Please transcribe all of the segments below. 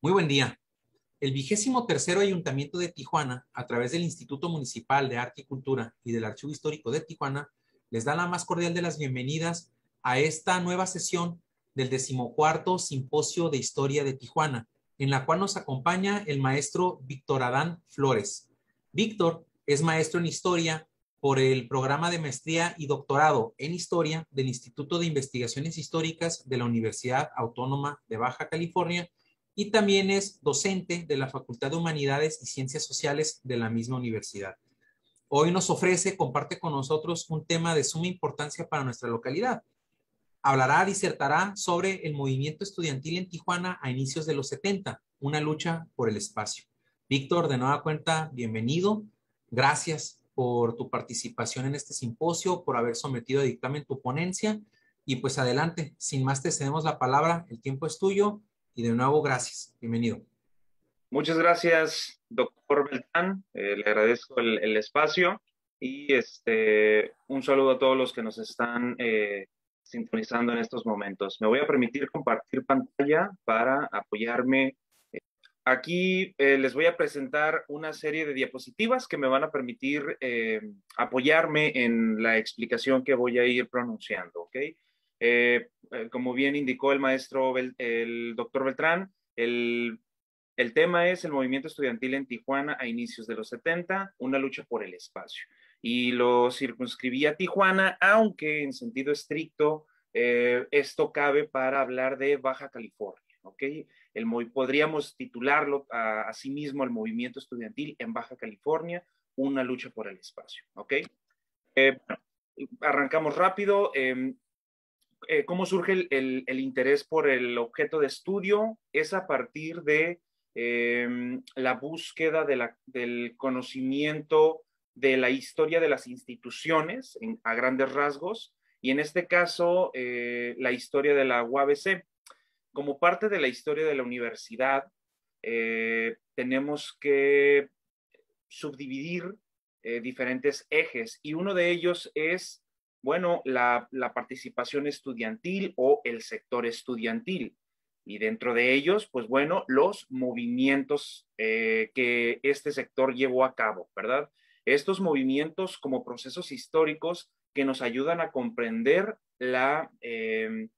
Muy buen día. El 23º Ayuntamiento de Tijuana, a través del Instituto Municipal de Arte y Cultura y del Archivo Histórico de Tijuana, les da la más cordial de las bienvenidas a esta nueva sesión del 14º Simposio de Historia de Tijuana, en la cual nos acompaña el maestro Víctor Adán Flores. Víctor es maestro en Historia por el programa de maestría y doctorado en Historia del Instituto de Investigaciones Históricas de la Universidad Autónoma de Baja California y también es docente de la Facultad de Humanidades y Ciencias Sociales de la misma universidad. Hoy nos comparte con nosotros un tema de suma importancia para nuestra localidad. Disertará sobre el movimiento estudiantil en Tijuana a inicios de los 70, una lucha por el espacio. Víctor, de nueva cuenta, bienvenido. Gracias por tu participación en este simposio, por haber sometido a dictamen tu ponencia. Y pues adelante, sin más te cedemos la palabra, el tiempo es tuyo. Y de nuevo, gracias. Bienvenido. Muchas gracias, doctor Beltrán. Le agradezco el espacio y un saludo a todos los que nos están sintonizando en estos momentos. Me voy a permitir compartir pantalla para apoyarme. Aquí les voy a presentar una serie de diapositivas que me van a permitir apoyarme en la explicación que voy a ir pronunciando, ¿ok? Como bien indicó el maestro, el doctor Beltrán, el tema es el movimiento estudiantil en Tijuana a inicios de los 70, una lucha por el espacio. Y lo circunscribí a Tijuana, aunque en sentido estricto esto cabe para hablar de Baja California, ¿ok? Podríamos titularlo asimismo el movimiento estudiantil en Baja California, una lucha por el espacio, ¿ok? Bueno, arrancamos rápido. ¿Cómo surge el interés por el objeto de estudio? Es a partir de la búsqueda del conocimiento de la historia de las instituciones a grandes rasgos, y en este caso la historia de la UABC. Como parte de la historia de la universidad, tenemos que subdividir diferentes ejes, y uno de ellos es, bueno, la participación estudiantil o el sector estudiantil. Y dentro de ellos, pues bueno, los movimientos que este sector llevó a cabo, ¿verdad? Estos movimientos como procesos históricos que nos ayudan a comprender el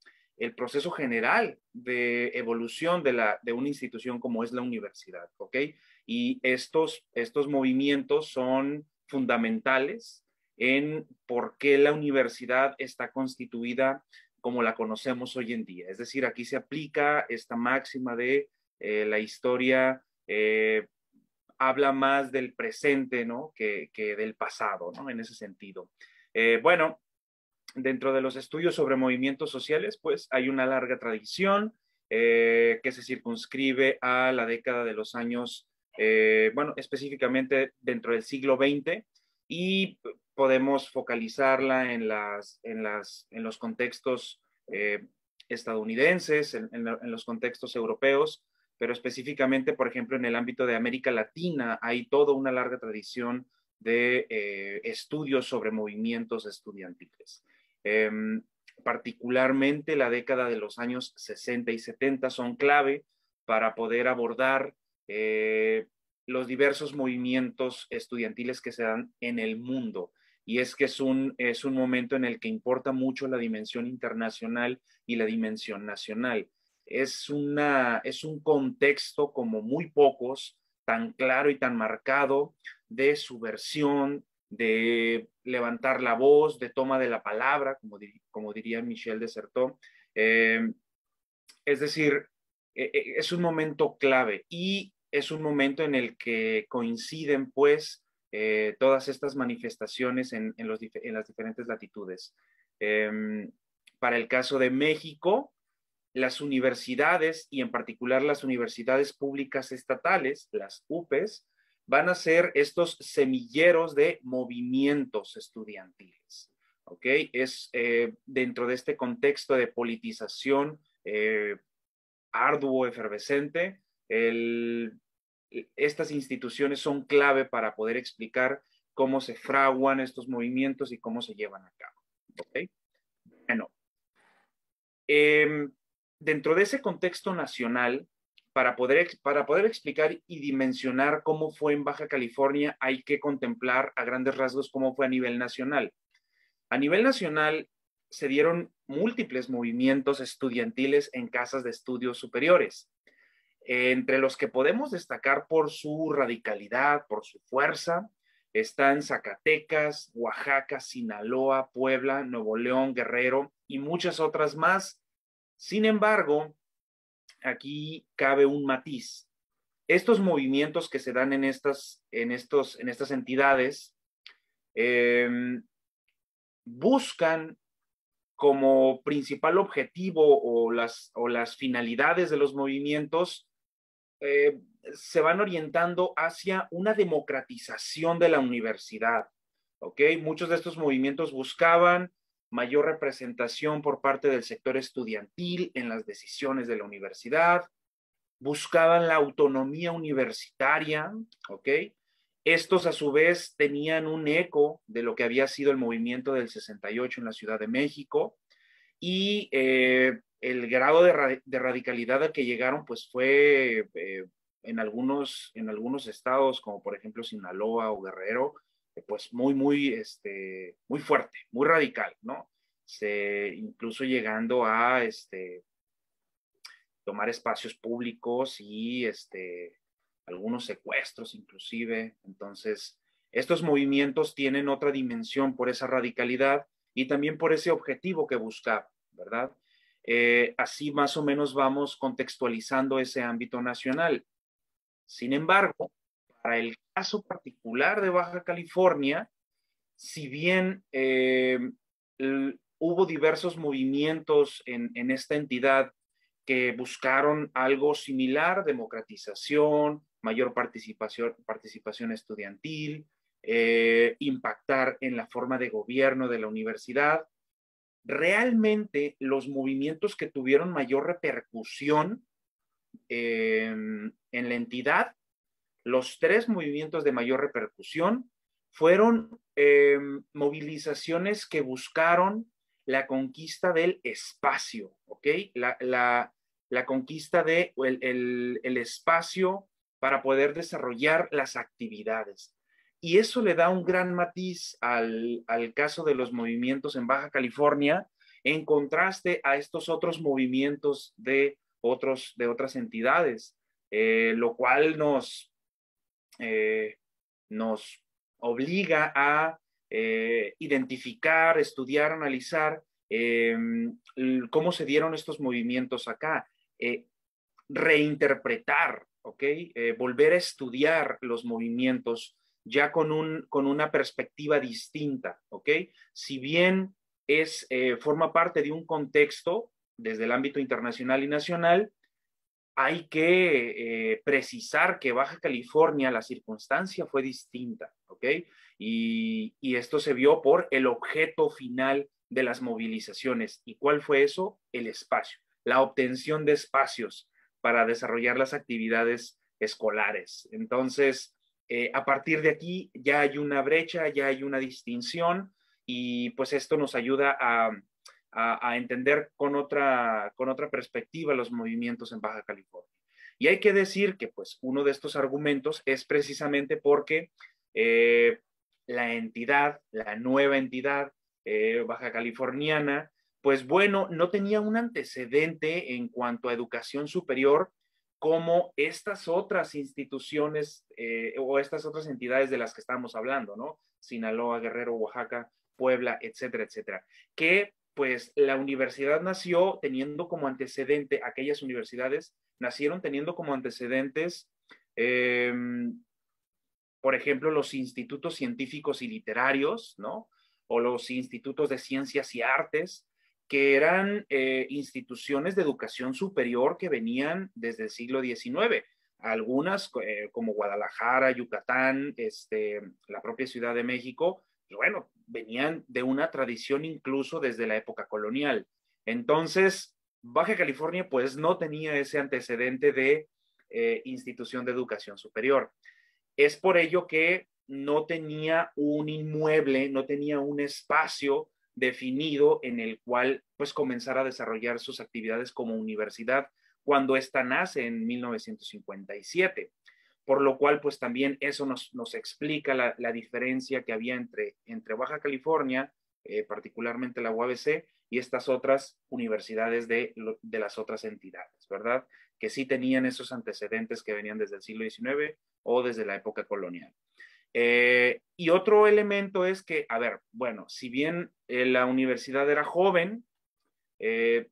proceso general de evolución de una institución como es la universidad, ¿ok? Y estos movimientos son fundamentales en por qué la universidad está constituida como la conocemos hoy en día. Es decir, aquí se aplica esta máxima de la historia habla más del presente, ¿no? que del pasado, ¿no? En ese sentido. Bueno, dentro de los estudios sobre movimientos sociales, pues hay una larga tradición que se circunscribe a la década de los años, bueno, específicamente dentro del siglo XX, y podemos focalizarla en los contextos estadounidenses, en los contextos europeos, pero específicamente, por ejemplo, en el ámbito de América Latina hay toda una larga tradición de estudios sobre movimientos estudiantiles. Particularmente la década de los años 60 y 70 son clave para poder abordar los diversos movimientos estudiantiles que se dan en el mundo. Y es que es un momento en el que importa mucho la dimensión internacional y la dimensión nacional. Es un contexto como muy pocos, tan claro y tan marcado de subversión, de levantar la voz, de toma de la palabra, como diría Michel de Certeau. Es decir, es un momento clave y es un momento en el que coinciden, pues, todas estas manifestaciones en las diferentes latitudes. Para el caso de México, las universidades, y en particular las universidades públicas estatales, las UPEs, van a ser estos semilleros de movimientos estudiantiles, ¿ok? Es dentro de este contexto de politización arduo, efervescente, estas instituciones son clave para poder explicar cómo se fraguan estos movimientos y cómo se llevan a cabo, ¿ok? Bueno, dentro de ese contexto nacional, para poder explicar y dimensionar cómo fue en Baja California, hay que contemplar a grandes rasgos cómo fue a nivel nacional. A nivel nacional se dieron múltiples movimientos estudiantiles en casas de estudios superiores, entre los que podemos destacar por su radicalidad, por su fuerza, están Zacatecas, Oaxaca, Sinaloa, Puebla, Nuevo León, Guerrero y muchas otras más. Sin embargo, aquí cabe un matiz. Estos movimientos que se dan en estas entidades buscan como principal objetivo o las finalidades de los movimientos se van orientando hacia una democratización de la universidad, ¿ok? Muchos de estos movimientos buscaban mayor representación por parte del sector estudiantil en las decisiones de la universidad, buscaban la autonomía universitaria, ¿ok? Estos a su vez tenían un eco de lo que había sido el movimiento del 68 en la Ciudad de México y el grado de radicalidad al que llegaron pues fue en algunos estados como por ejemplo Sinaloa o Guerrero pues muy fuerte, muy radical, ¿no? Incluso llegando a tomar espacios públicos y algunos secuestros inclusive. Entonces, estos movimientos tienen otra dimensión por esa radicalidad y también por ese objetivo que buscaba, ¿verdad? Así más o menos vamos contextualizando ese ámbito nacional. Sin embargo, para el caso particular de Baja California, si bien hubo diversos movimientos en esta entidad que buscaron algo similar, democratización, mayor participación estudiantil, impactar en la forma de gobierno de la universidad. Realmente los movimientos que tuvieron mayor repercusión en la entidad, los 3 movimientos de mayor repercusión fueron movilizaciones que buscaron la conquista del espacio, ¿ok? La conquista del el espacio para poder desarrollar las actividades. Y eso le da un gran matiz al caso de los movimientos en Baja California, en contraste a estos otros movimientos de otras entidades, lo cual nos obliga a identificar, estudiar, analizar cómo se dieron estos movimientos acá, reinterpretar, ¿ok? Volver a estudiar los movimientos ya con una perspectiva distinta, ¿ok? Si bien forma parte de un contexto desde el ámbito internacional y nacional, hay que precisar que Baja California, la circunstancia fue distinta, ¿ok? Y esto se vio por el objeto final de las movilizaciones. ¿Y cuál fue eso? El espacio, la obtención de espacios para desarrollar las actividades escolares. Entonces, a partir de aquí ya hay una brecha, ya hay una distinción y pues esto nos ayuda a entender con otra perspectiva los movimientos en Baja California. Y hay que decir que pues uno de estos argumentos es precisamente porque la nueva entidad baja californiana, pues bueno, no tenía un antecedente en cuanto a educación superior como estas otras instituciones o estas otras entidades de las que estamos hablando, ¿no? Sinaloa, Guerrero, Oaxaca, Puebla, etcétera, etcétera, que pues la universidad nació teniendo como antecedente, aquellas universidades nacieron teniendo como antecedentes, por ejemplo, los institutos científicos y literarios, ¿no? O los institutos de ciencias y artes, que eran instituciones de educación superior que venían desde el siglo XIX. Algunas, como Guadalajara, Yucatán, la propia Ciudad de México, bueno, venían de una tradición incluso desde la época colonial. Entonces, Baja California pues no tenía ese antecedente de institución de educación superior. Es por ello que no tenía un inmueble, no tenía un espacio definido en el cual pues comenzar a desarrollar sus actividades como universidad cuando ésta nace en 1957. Por lo cual, pues también eso nos explica la diferencia que había entre Baja California, particularmente la UABC, y estas otras universidades de las otras entidades, ¿verdad? Que sí tenían esos antecedentes que venían desde el siglo XIX o desde la época colonial. Y otro elemento es que, a ver, bueno, si bien la universidad era joven,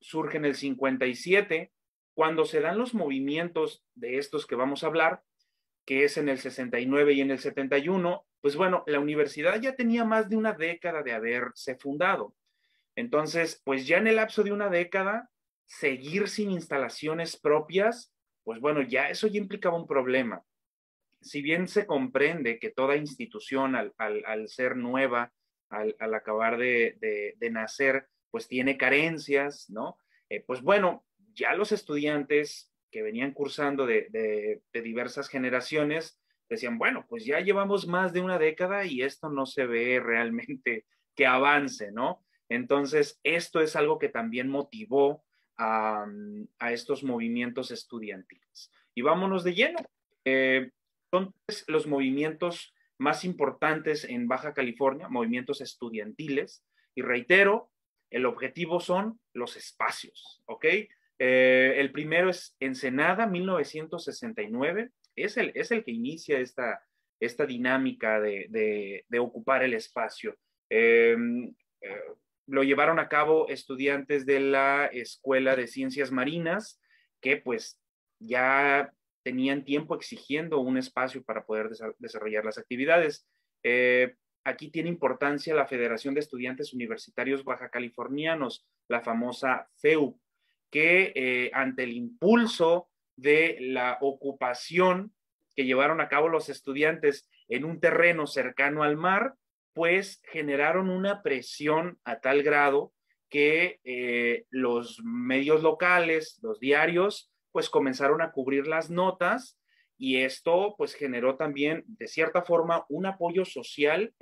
surge en el 57, cuando se dan los movimientos de estos que vamos a hablar, que es en el 69 y en el 71, pues bueno, la universidad ya tenía más de una década de haberse fundado. Entonces, pues ya en el lapso de una década, seguir sin instalaciones propias, pues bueno, ya eso ya implicaba un problema. Si bien se comprende que toda institución al ser nueva, al acabar de nacer, pues tiene carencias, ¿no? Pues bueno, ya los estudiantes que venían cursando de diversas generaciones decían, bueno, pues ya llevamos más de una década y esto no se ve realmente que avance, ¿no? Entonces, esto es algo que también motivó a estos movimientos estudiantiles. Y vámonos de lleno. Son los movimientos más importantes en Baja California, movimientos estudiantiles, y reitero, el objetivo son los espacios, ¿ok? El primero es Ensenada, 1969, es el que inicia esta dinámica de ocupar el espacio. Lo llevaron a cabo estudiantes de la Escuela de Ciencias Marinas, que pues ya tenían tiempo exigiendo un espacio para poder desarrollar las actividades. Aquí tiene importancia la Federación de Estudiantes Universitarios Baja Californianos, la famosa FEU, que ante el impulso de la ocupación que llevaron a cabo los estudiantes en un terreno cercano al mar, pues generaron una presión a tal grado que los medios locales, los diarios, pues comenzaron a cubrir las notas, y esto pues generó también de cierta forma un apoyo social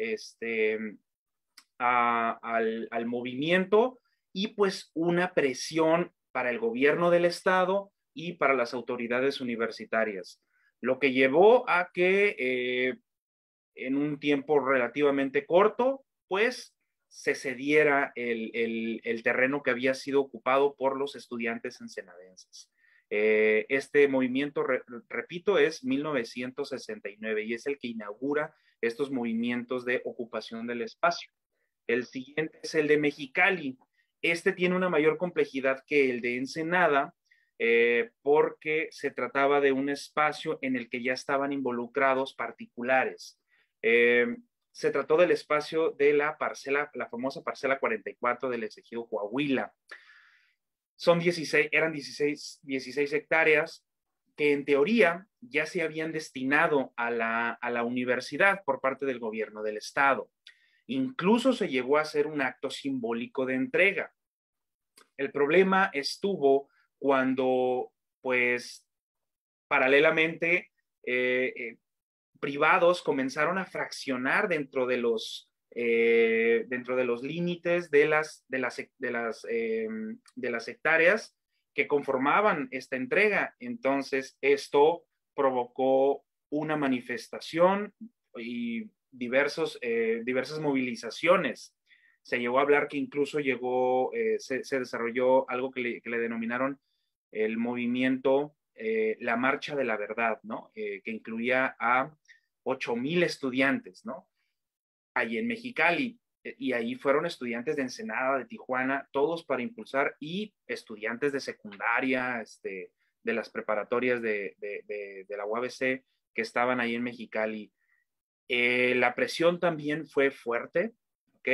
al movimiento, y pues una presión para el gobierno del estado y para las autoridades universitarias, lo que llevó a que en un tiempo relativamente corto, pues se cediera el terreno que había sido ocupado por los estudiantes ensenadenses. Este movimiento, repito, es 1969 y es el que inaugura estos movimientos de ocupación del espacio. El siguiente es el de Mexicali. Este tiene una mayor complejidad que el de Ensenada, porque se trataba de un espacio en el que ya estaban involucrados particulares. Se trató del espacio de la famosa parcela 44 del ejido Coahuila. Eran 16 hectáreas que en teoría ya se habían destinado a la universidad por parte del gobierno del estado. Incluso se llegó a hacer un acto simbólico de entrega. El problema estuvo cuando, pues, paralelamente, privados comenzaron a fraccionar dentro de los límites de las hectáreas que conformaban esta entrega. Entonces, esto provocó una manifestación y diversas movilizaciones. Se llegó a hablar que incluso se desarrolló algo que le denominaron el movimiento, la Marcha de la Verdad, ¿no? Que incluía a 8,000 estudiantes, ¿no? Ahí en Mexicali, y ahí fueron estudiantes de Ensenada, de Tijuana, todos para impulsar, y estudiantes de secundaria, de las preparatorias de la UABC que estaban ahí en Mexicali. La presión también fue fuerte, ¿ok?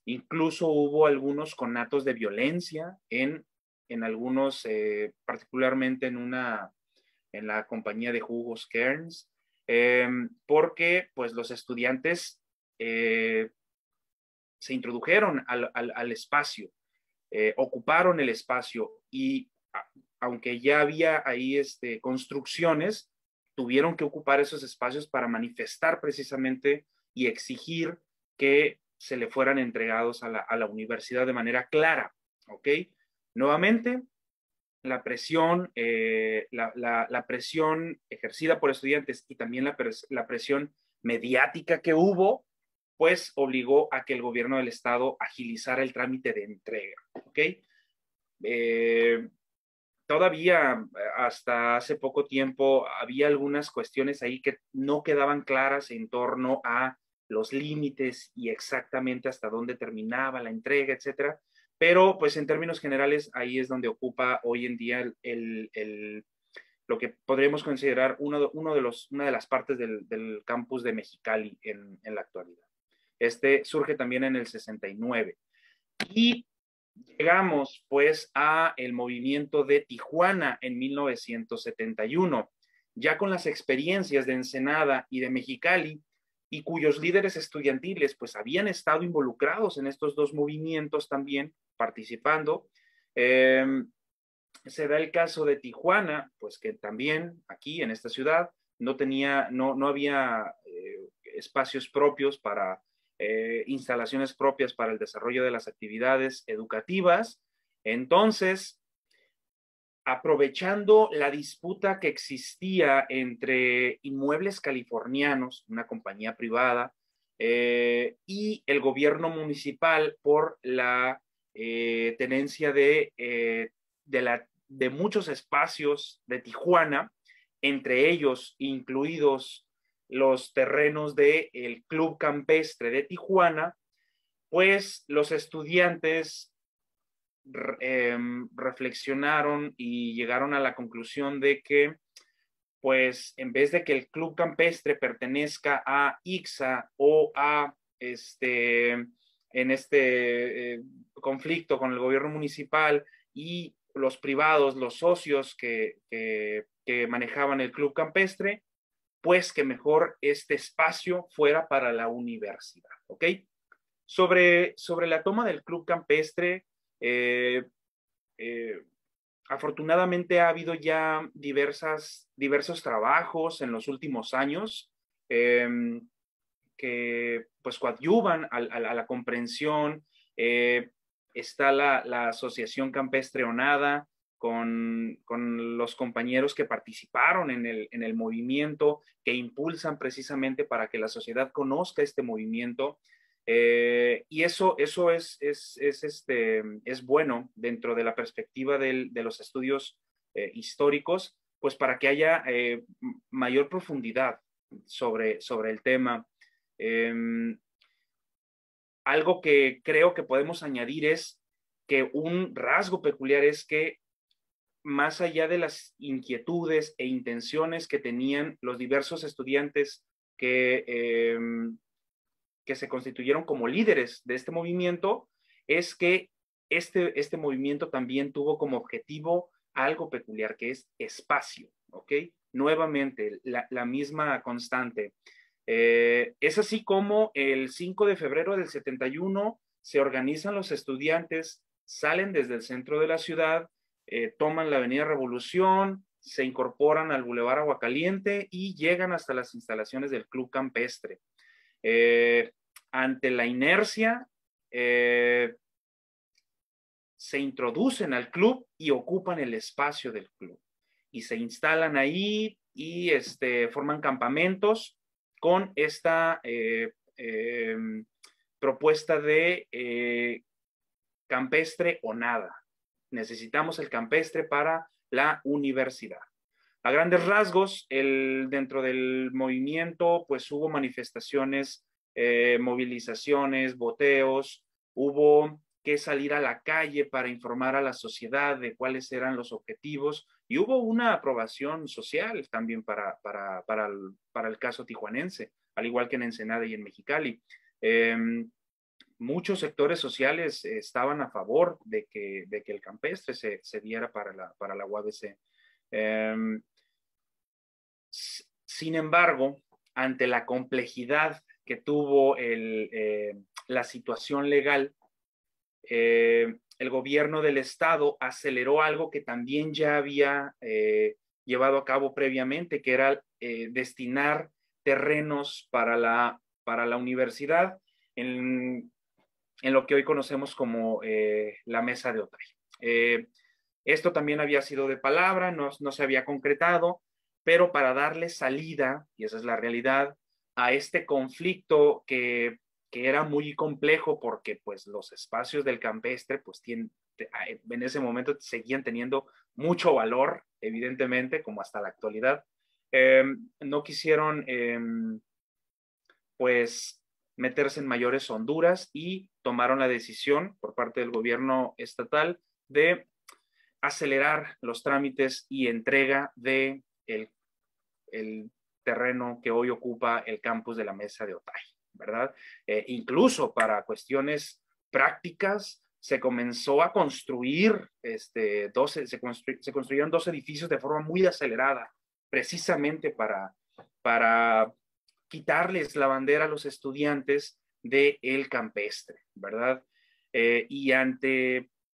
Incluso hubo algunos conatos de violencia en algunos, particularmente en la compañía de jugos Cairns, porque pues los estudiantes se introdujeron al espacio, ocuparon el espacio, y aunque ya había ahí construcciones, tuvieron que ocupar esos espacios para manifestar precisamente y exigir que se le fueran entregados a la universidad de manera clara, ¿ok? Nuevamente, la presión ejercida por estudiantes y también la presión mediática que hubo, pues obligó a que el gobierno del estado agilizara el trámite de entrega, ¿ok? Todavía hasta hace poco tiempo había algunas cuestiones ahí que no quedaban claras en torno a los límites y exactamente hasta dónde terminaba la entrega, etcétera. Pero pues en términos generales ahí es donde ocupa hoy en día lo que podríamos considerar una de las partes del campus de Mexicali en la actualidad. Este surge también en el 69. Y llegamos pues a el movimiento de Tijuana en 1971, ya con las experiencias de Ensenada y de Mexicali, y cuyos líderes estudiantiles pues habían estado involucrados en estos dos movimientos también, participando. Se da el caso de Tijuana, pues que también aquí en esta ciudad no había espacios propios para instalaciones propias para el desarrollo de las actividades educativas. Entonces, aprovechando la disputa que existía entre Inmuebles Californianos, una compañía privada, y el gobierno municipal por la tenencia de muchos espacios de Tijuana, entre ellos incluidos los terrenos del Club Campestre de Tijuana, pues los estudiantes reflexionaron y llegaron a la conclusión de que, pues, en vez de que el Club Campestre pertenezca a ICSA o en este conflicto con el gobierno municipal y los privados, los socios que manejaban el Club Campestre, pues que mejor este espacio fuera para la universidad, ¿ok? Sobre la toma del Club Campestre, afortunadamente ha habido ya diversos trabajos en los últimos años que pues coadyuvan a la comprensión. Está la Asociación Campestre Onada con los compañeros que participaron en el movimiento, que impulsan precisamente para que la sociedad conozca este movimiento. Y eso es bueno dentro de la perspectiva de los estudios históricos, pues para que haya mayor profundidad sobre el tema. Algo que creo que podemos añadir es que un rasgo peculiar es que más allá de las inquietudes e intenciones que tenían los diversos estudiantes que se constituyeron como líderes de este movimiento, es que este movimiento también tuvo como objetivo algo peculiar, que es espacio, ¿ok? Nuevamente, la misma constante. Es así como el 5 de febrero del 71 se organizan los estudiantes, salen desde el centro de la ciudad, toman la Avenida Revolución, se incorporan al Boulevard Aguacaliente y llegan hasta las instalaciones del Club Campestre. Ante la inercia, se introducen al club y ocupan el espacio del club y se instalan ahí y forman campamentos con esta propuesta de campestre o nada. Necesitamos el campestre para la universidad. A grandes rasgos, dentro del movimiento, pues hubo manifestaciones, movilizaciones, boteos, hubo que salir a la calle para informar a la sociedad de cuáles eran los objetivos y hubo una aprobación social también para el caso tijuanense, al igual que en Ensenada y en Mexicali. Muchos sectores sociales estaban a favor de que el campestre se diera para la UABC. Sin embargo, ante la complejidad que tuvo la situación legal, el gobierno del estado aceleró algo que también ya había llevado a cabo previamente, que era destinar terrenos para la universidad en lo que hoy conocemos como la Mesa de Otay. Esto también había sido de palabra, no se había concretado, pero para darle salida, y esa es la realidad, a este conflicto que era muy complejo porque pues los espacios del campestre pues en ese momento seguían teniendo mucho valor, evidentemente, como hasta la actualidad. No quisieron pues meterse en mayores honduras y tomaron la decisión por parte del gobierno estatal de acelerar los trámites y entrega de el terreno que hoy ocupa el campus de la Mesa de Otay, ¿verdad? Incluso para cuestiones prácticas se comenzó a construir, se construyeron 2 edificios de forma muy acelerada, precisamente para quitarles la bandera a los estudiantes del campestre, ¿verdad? Y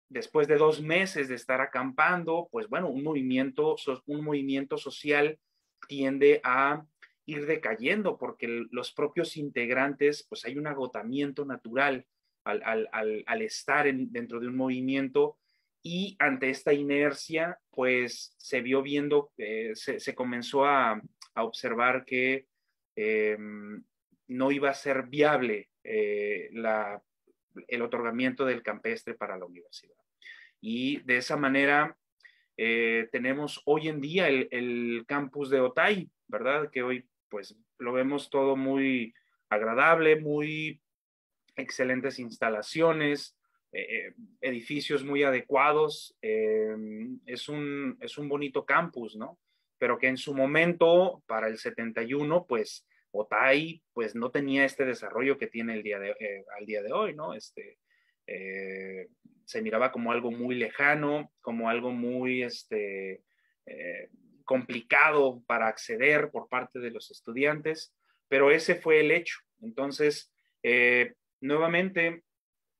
después de 2 meses de estar acampando, pues bueno, un movimiento social tiende a ir decayendo porque los propios integrantes, pues hay un agotamiento natural al estar dentro de un movimiento, y ante esta inercia, pues se vio viendo, se comenzó a observar que no iba a ser viable el otorgamiento del campestre para la universidad. Y de esa manera tenemos hoy en día el campus de Otay, ¿verdad? Que hoy pues lo vemos todo muy agradable, muy excelentes instalaciones, edificios muy adecuados. Es un bonito campus, ¿no? Pero que en su momento, para el 71, pues Otay pues no tenía este desarrollo que tiene al día de hoy, ¿no? Se miraba como algo muy lejano, como algo muy complicado para acceder por parte de los estudiantes, pero ese fue el hecho. Entonces, nuevamente,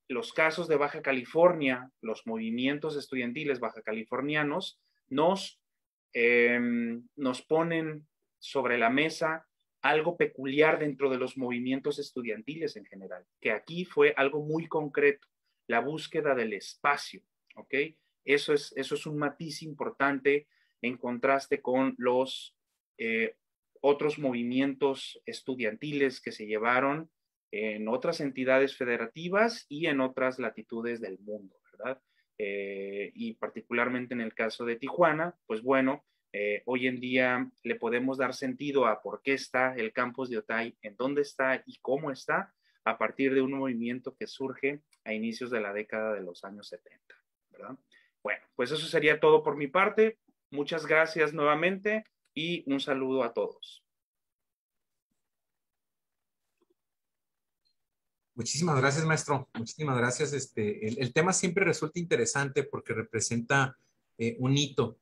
los casos de Baja California, los movimientos estudiantiles baja californianos, nos ponen sobre la mesa algo peculiar dentro de los movimientos estudiantiles en general, que aquí fue algo muy concreto, la búsqueda del espacio, ¿ok? Eso es un matiz importante en contraste con los otros movimientos estudiantiles que se llevaron en otras entidades federativas y en otras latitudes del mundo, ¿verdad? Y particularmente en el caso de Tijuana, pues bueno, hoy en día le podemos dar sentido a por qué está el campus de Otay, en dónde está y cómo está, a partir de un movimiento que surge a inicios de la década de los años 70, ¿verdad? Bueno, pues eso sería todo por mi parte. Muchas gracias nuevamente y un saludo a todos. Muchísimas gracias, maestro. Muchísimas gracias. El tema siempre resulta interesante porque representa un hito,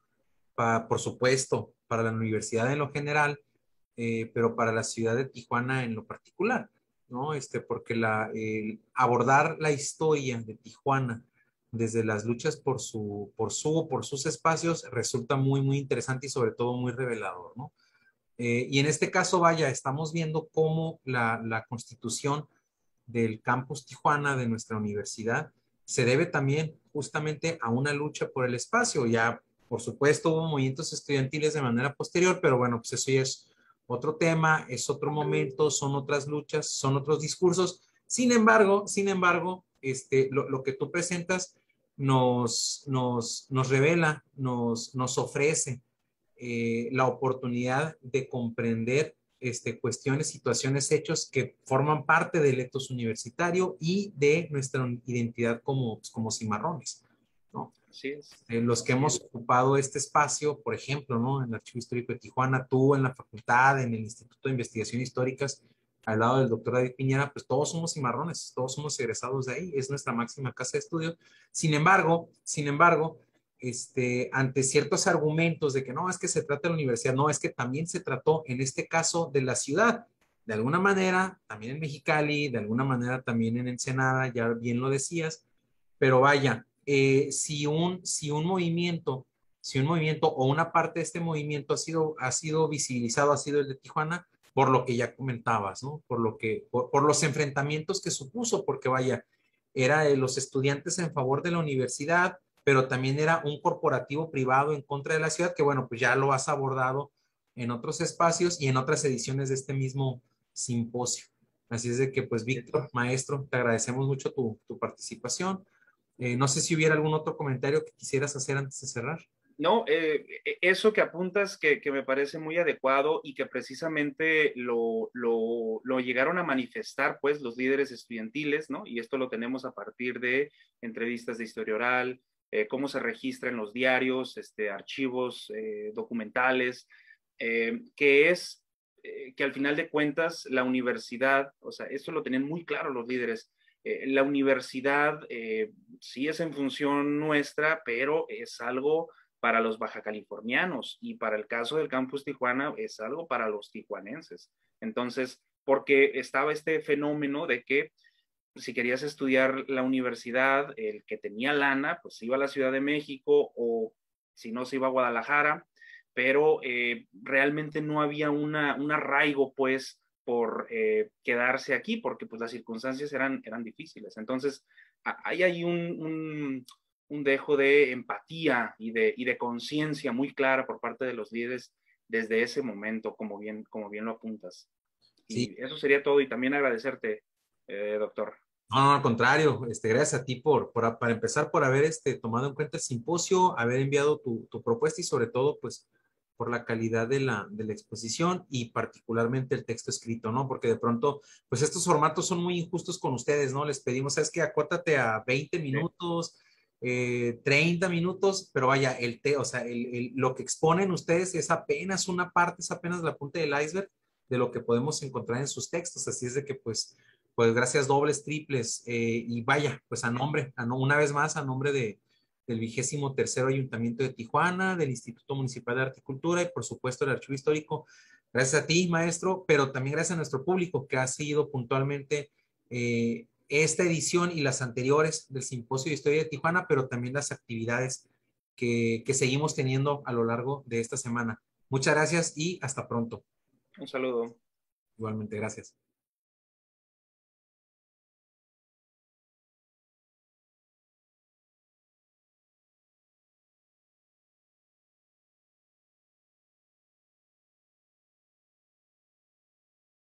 por supuesto, para la universidad en lo general, pero para la ciudad de Tijuana en lo particular, ¿no? Porque abordar la historia de Tijuana desde las luchas por sus espacios resulta muy, muy interesante y sobre todo muy revelador, ¿no? Y en este caso, vaya, estamos viendo cómo la constitución del campus Tijuana de nuestra universidad se debe también justamente a una lucha por el espacio. Ya, por supuesto, hubo movimientos estudiantiles de manera posterior, pero bueno, pues eso ya es otro tema, es otro momento, son otras luchas, son otros discursos. Lo que tú presentas nos revela, nos ofrece la oportunidad de comprender cuestiones, situaciones, hechos que forman parte del etos universitario y de nuestra identidad como cimarrones, ¿no? Así es. Los que hemos ocupado este espacio, por ejemplo, ¿no? En el Archivo Histórico de Tijuana, tú en la facultad, en el Instituto de Investigación Históricas, al lado del doctor David Piñera, pues todos somos cimarrones, todos somos egresados de ahí, es nuestra máxima casa de estudio. Sin embargo, ante ciertos argumentos de que no, es que se trata de la universidad, no, es que también se trató en este caso de la ciudad, de alguna manera, también en Mexicali, de alguna manera también en Ensenada, ya bien lo decías, pero vaya, si un movimiento o una parte de este movimiento ha sido visibilizado, ha sido el de Tijuana, por lo que ya comentabas, ¿no? Por los enfrentamientos que supuso, porque vaya, era de los estudiantes en favor de la universidad, pero también era un corporativo privado en contra de la ciudad, que bueno, pues ya lo has abordado en otros espacios y en otras ediciones de este mismo simposio. Así es de que, pues, Víctor, maestro, te agradecemos mucho tu participación. No sé si hubiera algún otro comentario que quisieras hacer antes de cerrar. No, eso que apuntas que me parece muy adecuado y que precisamente lo llegaron a manifestar pues los líderes estudiantiles, ¿no? Y esto lo tenemos a partir de entrevistas de historia oral, cómo se registra en los diarios, archivos documentales, que es que al final de cuentas la universidad, o sea, esto lo tenían muy claro los líderes, la universidad sí es en función nuestra, pero es algo para los baja californianos y para el caso del campus Tijuana es algo para los tijuanenses. Entonces, porque estaba este fenómeno de que si querías estudiar la universidad, el que tenía lana, pues iba a la Ciudad de México o si no, se iba a Guadalajara, pero realmente no había un arraigo, pues, por quedarse aquí, porque pues las circunstancias eran difíciles. Entonces, hay ahí un dejo de empatía y de conciencia muy clara por parte de los líderes desde ese momento, como bien lo apuntas. Sí, Y eso sería todo y también agradecerte, doctor. no, no, al contrario, gracias a ti para empezar, por haber tomado en cuenta el simposio, haber enviado tu propuesta y sobre todo, pues, por la calidad de la exposición y particularmente el texto escrito, ¿no? Porque de pronto, pues estos formatos son muy injustos con ustedes, ¿no? Les pedimos, ¿sabes qué? Acótate a 20 Sí. minutos, 30 minutos, pero vaya, o sea, lo que exponen ustedes es apenas una parte, es apenas la punta del iceberg de lo que podemos encontrar en sus textos, así es de que, pues gracias dobles, triples, y vaya, pues una vez más, a nombre del 23º Ayuntamiento de Tijuana, del Instituto Municipal de Arte y Cultura y por supuesto del Archivo Histórico. Gracias a ti, maestro, pero también gracias a nuestro público que ha seguido puntualmente esta edición y las anteriores del Simposio de Historia de Tijuana, pero también las actividades que seguimos teniendo a lo largo de esta semana. Muchas gracias y hasta pronto. Un saludo. Igualmente, gracias.